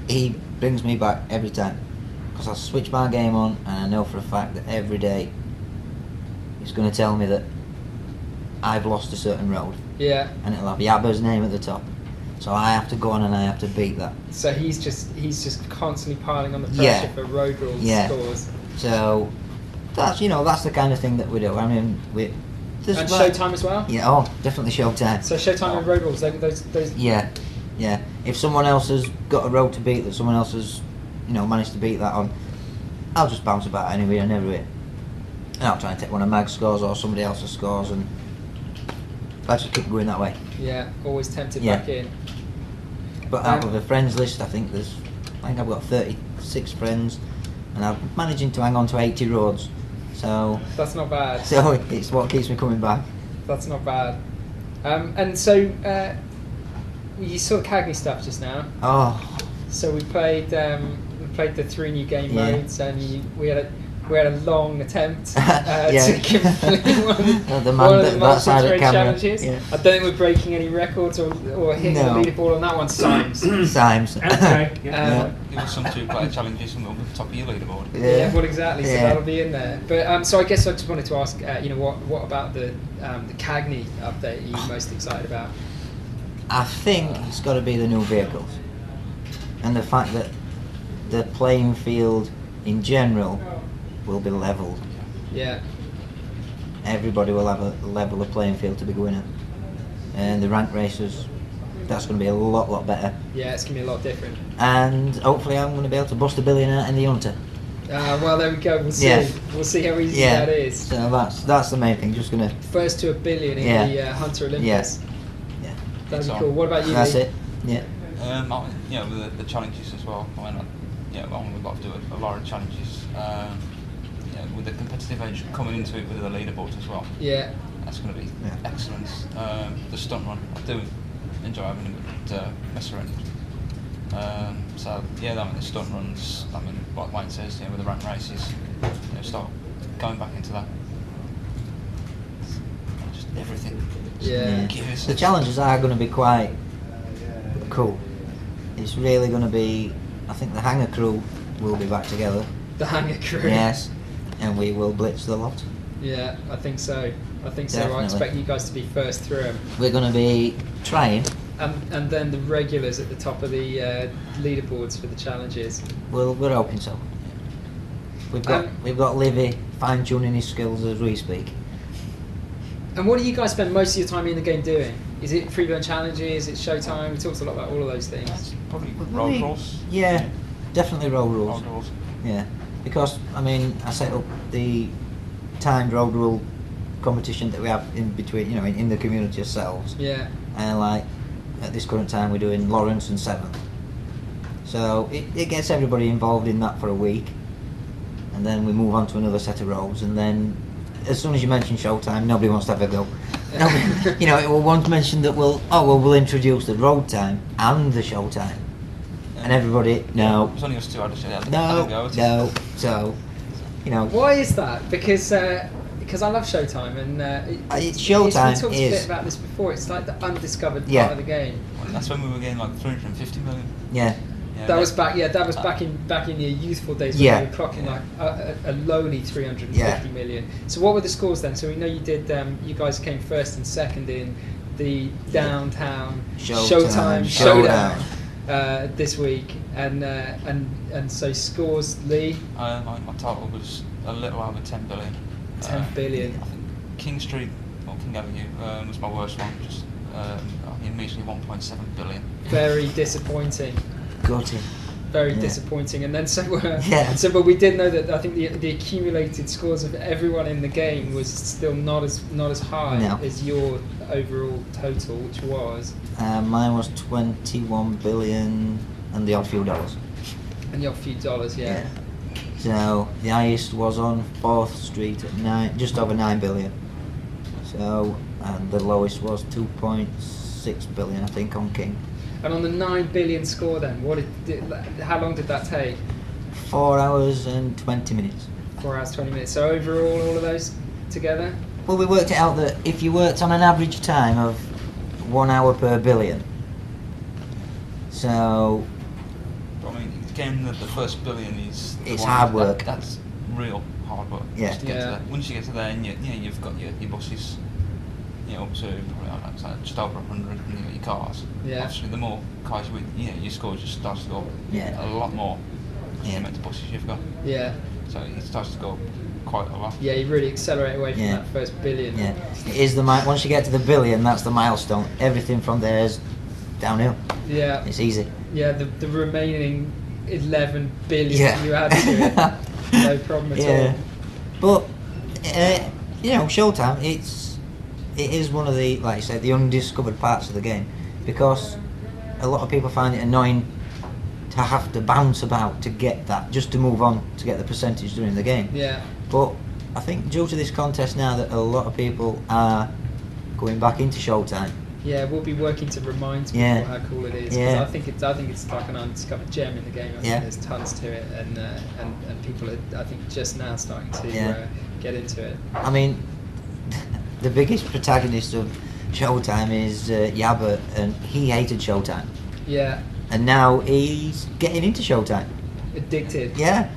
he brings me back every time. Because I switch my game on and I know for a fact that every day he's going to tell me that I've lost a certain road. Yeah. And it'll have Yabba's name at the top. So I have to go on and I have to beat that. So he's just constantly piling on the pressure Yeah. for road rules Yeah. scores. So that's that's the kind of thing that we do. I mean, there's And like- Showtime as well. Yeah, oh, definitely Showtime. So Showtime and road rules. Those. Yeah. If someone else has got a road to beat that someone else has, managed to beat that on, I'll just bounce about anywhere and everywhere. And I'll try and take one of Mag's scores or somebody else's scores, and I just keep going that way. Yeah, always tempted Yeah. back in. But out of the friends list, I think I've got 36 friends, and I'm managing to hang on to 80 roads. So that's not bad. So it's what keeps me coming back. That's not bad. And so you saw Cagney stuff just now. Oh. So we played the 3 new game modes, and we had a long attempt to complete one of the multi-trade challenges. Yeah. I don't think we're breaking any records or hitting the leaderboard on that one. Symes. Okay. There was some 2-player challenges on the top of your leaderboard. Yeah, well, exactly. So that'll be in there. But so I guess I just wanted to ask, what about the Cagney update are you most excited about? I think it's got to be the new vehicles, and the fact that the playing field in general will be levelled. Yeah. Everybody will have a level of playing field to be going at, and the rank races, that's going to be a lot better. Yeah, it's going to be a lot different. And hopefully I'm going to be able to bust a billion out in the Hunter. Well, there we go. We'll see. Yeah. We'll see how easy that is. So that's the main thing. Just going to first to a billion in the Hunter Olympus. Yeah. That'd be cool. What about you? That's it. Yeah. With the challenges as well. I would like to do a lot of challenges. With the competitive edge coming into it with the leaderboards as well. Yeah. That's going to be excellent. The stunt run, I do enjoy having a good mess around. The stunt runs, like Wayne says, with the rank races, start going back into that. Just everything. Yeah. The challenges are going to be quite cool. It's really going to be, I think the hangar crew will be back together. The hangar crew? Yes. And we will blitz the lot. Yeah, I think so. Definitely. I expect you guys to be first through them. We're going to be trying. And then the regulars at the top of the leaderboards for the challenges. We're hoping so. We've got Livy fine-tuning his skills as we speak. And what do you guys spend most of your time in the game doing? Is it freeburn challenges? Is it showtime? We talked a lot about all of those things. Probably road rules. Yeah, definitely road rules. Yeah, because I set up the timed road rule competition that we have in between, in the community ourselves. Yeah. And at this current time, we're doing Lawrence and 7th. So it gets everybody involved in that for a week, and then we move on to another set of roads, and then as soon as you mention showtime, nobody wants to have a go. It will once mention that we'll introduce the road time and the showtime, and everybody no. It's only us two. No. So, why is that? Because I love showtime, and showtime we talked a bit about this before. It's like the undiscovered part of the game. Well, that's when we were getting 350 million. Yeah. That was back. Yeah, that was back in your youthful days when you were clocking a lowly 350 million. So what were the scores then? So we know you did. You guys came first and second in the downtown Showtime Showdown this week, and so scores, Lee. My total was a little over 10 billion. 10 billion. I think King Street or King Avenue was my worst one. Just immediately 1.7 billion. Very disappointing. Got it. Very disappointing. And then but we did know that I think the accumulated scores of everyone in the game was still not as high as your overall total, which was mine was 21 billion and the odd few dollars. And the odd few dollars, yeah. So the highest was on 4th Street at just over 9 billion. So and the lowest was 2.6 billion, I think, on King. And on the 9 billion score then, how long did that take? 4 hours and 20 minutes. 4 hours, 20 minutes. So overall, all of those together? Well, we worked it out that if you worked on an average time of 1 hour per billion, so... Again, the first billion is... It's hard work. That's real hard work. Yeah. To get to that. Once you get to there, and you've got your buses, up to probably just over 100, and you've got your cars. Yeah. Obviously, the more cars your score just starts to go a lot more. The amount of buses you've got. Yeah. So it starts to go quite a lot. Yeah, you really accelerate away from that first billion. Yeah. It is once you get to the billion, that's the milestone. Everything from there is downhill. Yeah. It's easy. Yeah, the remaining 11 billion you add to it, no problem at all. But Showtime, it is one of the, like I said, the undiscovered parts of the game, because a lot of people find it annoying to have to bounce about to get that, just to move on to get the percentage during the game. Yeah. But I think due to this contest now that a lot of people are going back into Showtime. Yeah, we'll be working to remind people Yeah. how cool it is. 'Cause Yeah. I think it's like an undiscovered gem in the game. I think there's tons to it, and people are, I think, just now starting to get into it. I mean, the biggest protagonist of Showtime is Yabba, and he hated Showtime. Yeah. And now he's getting into Showtime. Addicted. Yeah.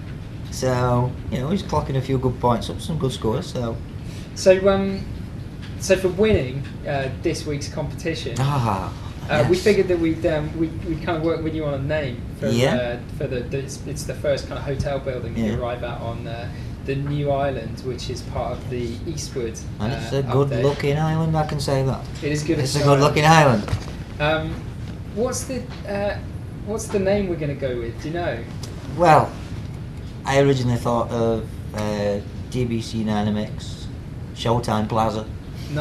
So, he's clocking a few good points up, some good scores, so... So for winning this week's competition, yes. we figured that we'd kind of work with you on a name for Yeah. it's the first kind of hotel building that you arrive at on the new island, which is part of the Eastwood. And it's a good-looking island, I can say that. It is good. It's a good-looking island. What's the name we're going to go with? Do you know? Well, I originally thought of DBC Dynamics, Showtime Plaza,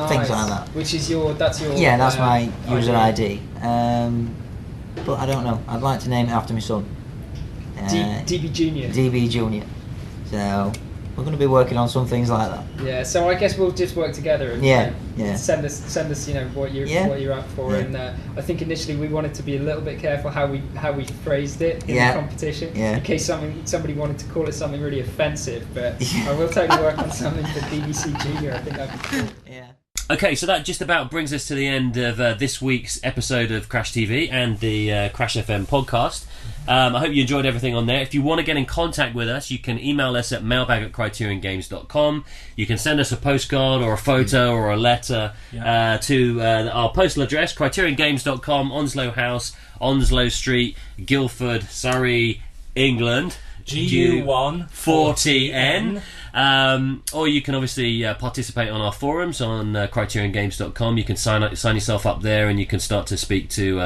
things like that. Which is that's your Yeah, that's my user ID. But I don't know. I'd like to name it after my son. DB Junior. DB Junior. So we're going to be working on some things like that. Yeah. So I guess we'll just work together and send us what you're up for. And I think initially we wanted to be a little bit careful how we phrased it in the competition in case somebody wanted to call it something really offensive. But I will totally work on something for BBC Junior. I think that'd be cool. Yeah. Okay, so that just about brings us to the end of this week's episode of Crash TV and the Crash FM podcast. I hope you enjoyed everything on there. If you want to get in contact with us, you can email us at mailbag@criteriongames.com. You can send us a postcard or a photo or a letter to our postal address, criteriongames.com, Onslow House, Onslow Street, Guildford, Surrey, England. GU1 4TN. Or you can obviously participate on our forums on criteriongames.com. You can sign yourself up there, and you can start to speak to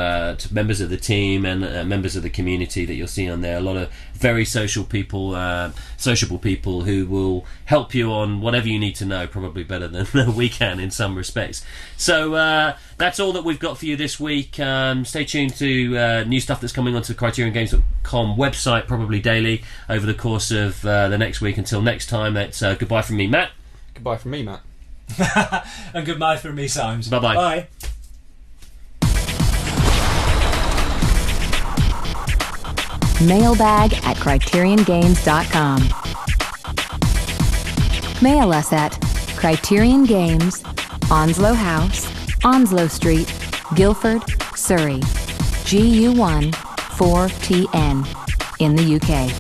members of the team and members of the community that you'll see on there. A lot of very sociable people who will help you on whatever you need to know, probably better than we can in some respects. So that's all that we've got for you this week. Stay tuned to new stuff that's coming onto the criteriongames.com website, probably daily, over the course of the next week. Until next time, it's goodbye from me, Matt. Goodbye from me, Matt. And goodbye from me, Symes. Bye-bye. Bye. Mailbag@criteriongames.com. Mail us at Criterion Games, Onslow House, Onslow Street, Guildford, Surrey, GU1 4TN in the UK.